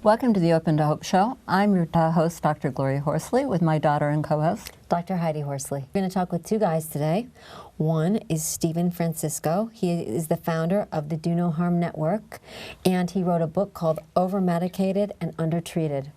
Welcome to the Open to Hope Show. I'm your host, Dr. Gloria Horsley, with my daughter and co-host, Dr. Heidi Horsley. We're going to talk with two guys today. One is Stephen Francesco. He is the founder of the Do No Harm Network, and he wrote a book called Overmedicated and Undertreated.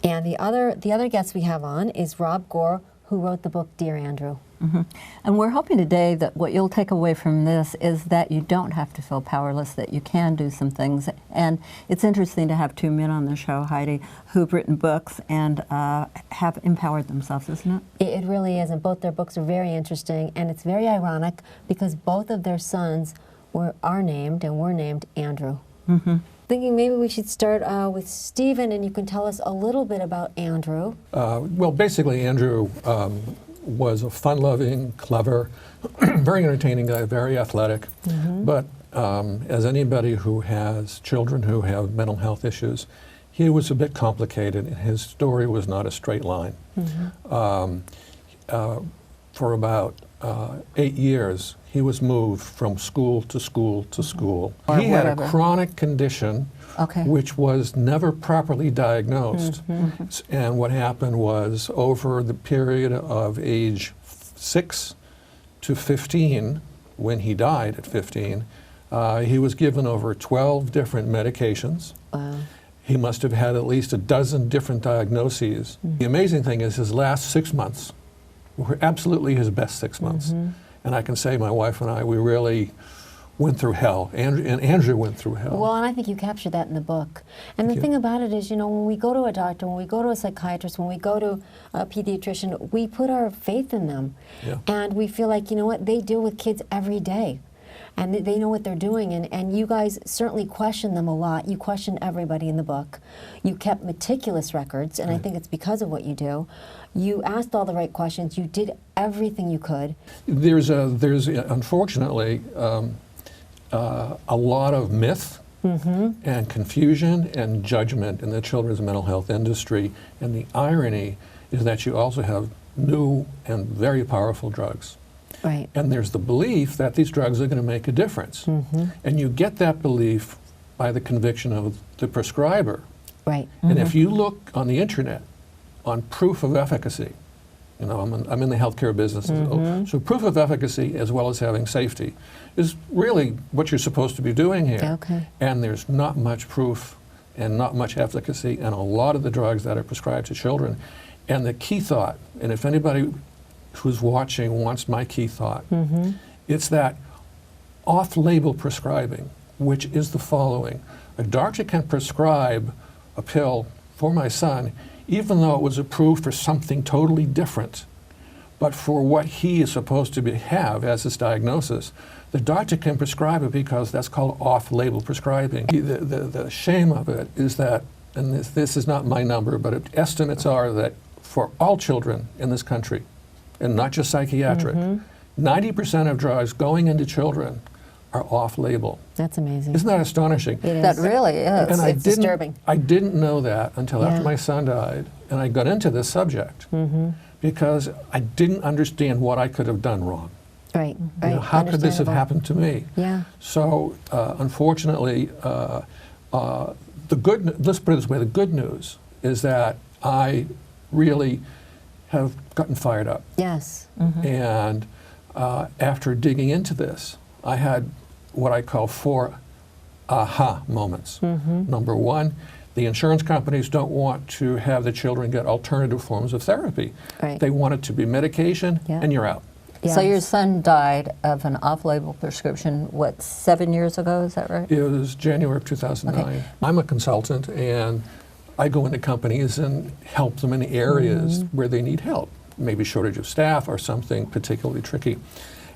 And the other guest we have on is Rob Goor, who wrote the book Dear Andrew. Mm-hmm. And we're hoping today that what you'll take away from this is that you don't have to feel powerless, that you can do some things. And it's interesting to have two men on the show, Heidi, who've written books and have empowered themselves, isn't it? It really is, and both their books are very interesting, and it's very ironic because both of their sons are named Andrew. Mm-hmm. Thinking maybe we should start with Stephen, and you can tell us a little bit about Andrew. Well, basically, Andrew was a fun-loving, clever, very entertaining guy, very athletic. Mm-hmm. But as anybody who has children who have mental health issues, he was a bit complicated. His story was not a straight line. Mm-hmm. For about 8 years, he was moved from school to school to school. He had a chronic condition which was never properly diagnosed. Mm-hmm. And what happened was, over the period of age 6 to 15, when he died at 15, he was given over 12 different medications. Wow. He must have had at least a dozen different diagnoses. Mm-hmm. The amazing thing is his last 6 months were absolutely his best 6 months. Mm-hmm. And I can say my wife and I, we really went through hell. Andrew went through hell. Well, and I think you captured that in the book. And the thing about it is, you know, when we go to a doctor, when we go to a psychiatrist, when we go to a pediatrician, we put our faith in them. Yeah. And we feel like, you know what, they deal with kids every day. And they know what they're doing, and you guys certainly question them a lot. You question everybody in the book. You kept meticulous records, and I think it's because of what you do. You asked all the right questions. You did everything you could. There's unfortunately a lot of myth and confusion and judgment in the children's mental health industry, and the irony is that you also have new and very powerful drugs. Right. And there's the belief that these drugs are going to make a difference. Mm-hmm. And you get that belief by the conviction of the prescriber. Right. And if you look on the internet on proof of efficacy, you know, I'm in the healthcare business, so proof of efficacy as well as having safety is really what you're supposed to be doing here. Okay. And there's not much proof and not much efficacy in a lot of the drugs that are prescribed to children. And the key thought, and if anybody who's watching wants my key thought, it's that off-label prescribing, which is the following. A doctor can prescribe a pill for my son even though it was approved for something totally different, but for what he is supposed to have as his diagnosis, the doctor can prescribe it because that's called off-label prescribing. The shame of it is that, and this is not my number, but estimates are that for all children in this country, and not just psychiatric, 90% of drugs going into children are off-label. That's amazing. Isn't that astonishing? It is. That really is. And it's disturbing. I didn't know that until after my son died, and I got into this subject because I didn't understand what I could have done wrong. Right, right. You know, how could this have happened to me? Yeah. So, unfortunately, let's put it this way, the good news is that I really have gotten fired up. Yes. And after digging into this, I had what I call 4 aha moments. Number one, the insurance companies don't want to have the children get alternative forms of therapy. Right. They want it to be medication, and you're out. Yes. So your son died of an off-label prescription, what, 7 years ago, is that right? It was January of 2009. Okay. I'm a consultant, and I go into companies and help them in areas where they need help, maybe shortage of staff or something particularly tricky.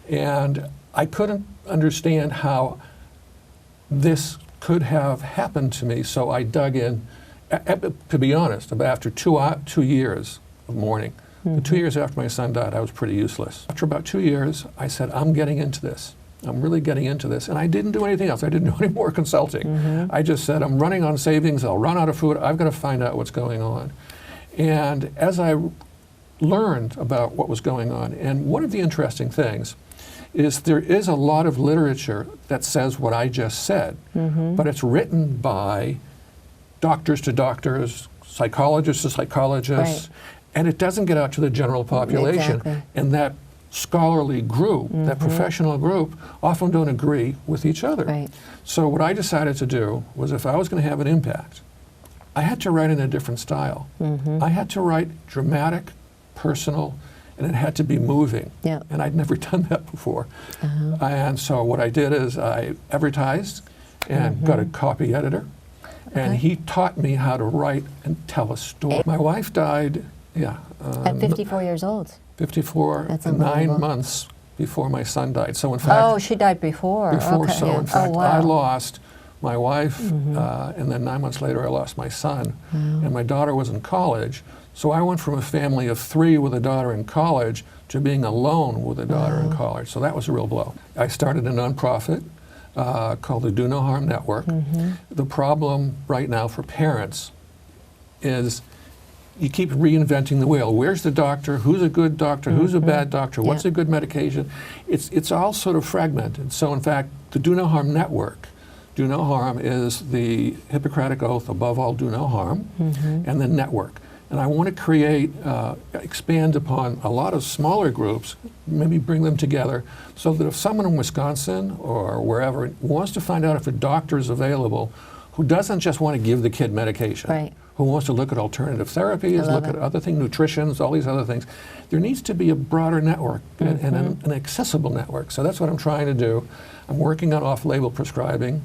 And I couldn't understand how this could have happened to me, so I dug in. To be honest, after 2 years of mourning, the 2 years after my son died, I was pretty useless. After about 2 years, I said, I'm getting into this. I'm really getting into this. And I didn't do anything else. I didn't do any more consulting. I just said, I'm running on savings. I'll run out of food. I've got to find out what's going on. And as I learned about what was going on, and one of the interesting things is there is a lot of literature that says what I just said, but it's written by doctors to doctors, psychologists to psychologists, and it doesn't get out to the general population. Exactly. And that scholarly group, that professional group, often don't agree with each other. Right. So what I decided to do was, if I was going to have an impact, I had to write in a different style. I had to write dramatic, personal, and it had to be moving. Yeah. And I'd never done that before. And so what I did is I advertised and got a copy editor, and he taught me how to write and tell a story. My wife died, At 54 years old. 54, That's 9 unbelievable. months before my son died. So in fact, Oh, she died before. before, Okay. so in Oh, fact, wow. I lost my wife, and then 9 months later I lost my son, and my daughter was in college. So I went from a family of 3 with a daughter in college to being alone with a daughter in college. So that was a real blow. I started a nonprofit called the Do No Harm Network. The problem right now for parents is you keep reinventing the wheel. Where's the doctor? Who's a good doctor? Who's a bad doctor? What's a good medication? It's all sort of fragmented. So in fact, the Do No Harm Network, do no harm is the Hippocratic Oath, above all, do no harm, and the network. And I want to create, expand upon a lot of smaller groups, maybe bring them together, so that if someone in Wisconsin or wherever wants to find out if a doctor is available who doesn't just want to give the kid medication, Right. who wants to look at alternative therapies, look at other things, nutritions, all these other things, there needs to be a broader network and an accessible network. So that's what I'm trying to do. I'm working on off-label prescribing.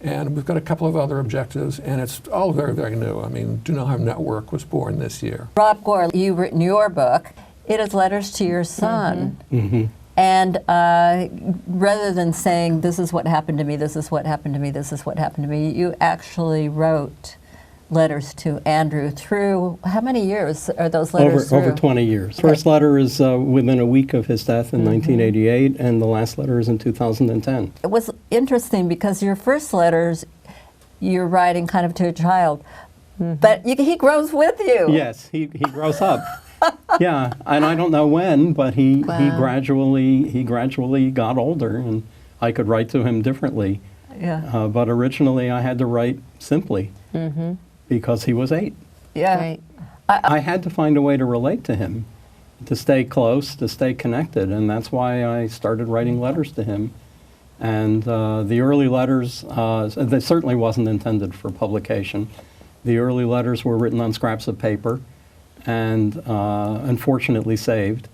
And we've got a couple of other objectives, and it's all very, very new. I mean, Do No Harm Network was born this year. Rob Goor, you've written your book. It is letters to your son. And rather than saying, this is what happened to me, this is what happened to me, this is what happened to me, you actually wrote letters to Andrew through, how many years are those letters Over through? 20 years. Okay. First letter is within a week of his death in 1988, and the last letter is in 2010. It was interesting because your first letters, you're writing kind of to a child, but he grows with you. Yes, he grows up. Yeah, and I don't know when, but he gradually got older, and I could write to him differently. Yeah. But originally I had to write simply because he was 8. Yeah. Right. I had to find a way to relate to him, to stay close, to stay connected, and that's why I started writing letters to him. And the early letters, they certainly wasn't intended for publication. The early letters were written on scraps of paper and unfortunately saved.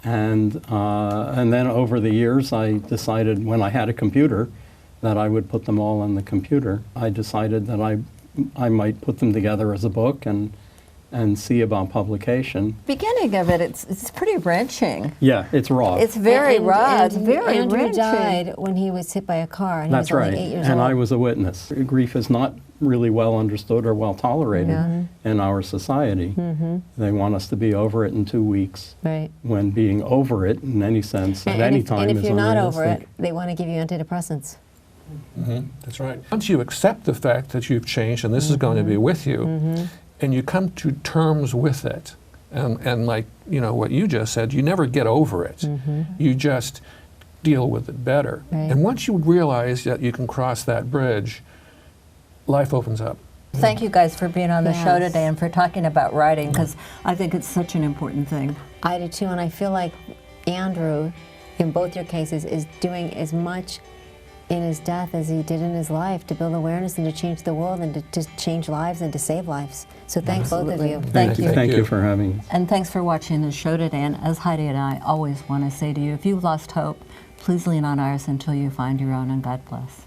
And then over the years, I decided when I had a computer that I would put them all on the computer. I decided that I might put them together as a book and see about publication. Beginning of it, it's pretty wrenching. Yeah, it's raw. It's very raw. It's very Andrew wrenching. died when he was hit by a car, and That's he was right, only 8 years and old. I was a witness. Grief is not really well understood or well tolerated in our society. They want us to be over it in 2 weeks, Right. when being over it in any sense at any time and is if you're not over unrealistic. it, they want to give you antidepressants. That's right. Once you accept the fact that you've changed and this is going to be with you, and you come to terms with it, and like, you know, what you just said, you never get over it. You just deal with it better. Right. And once you realize that you can cross that bridge, life opens up. Thank you guys for being on the show Yes. today and for talking about writing, because I think it's such an important thing. I do too, and I feel like Andrew, in both your cases, is doing as much in his death as he did in his life to build awareness and to change the world and to change lives and to save lives. So thank both of you. Thank you. Thank you for having us. And thanks for watching the show today. And as Heidi and I always want to say to you, if you've lost hope, please lean on ours until you find your own, and God bless.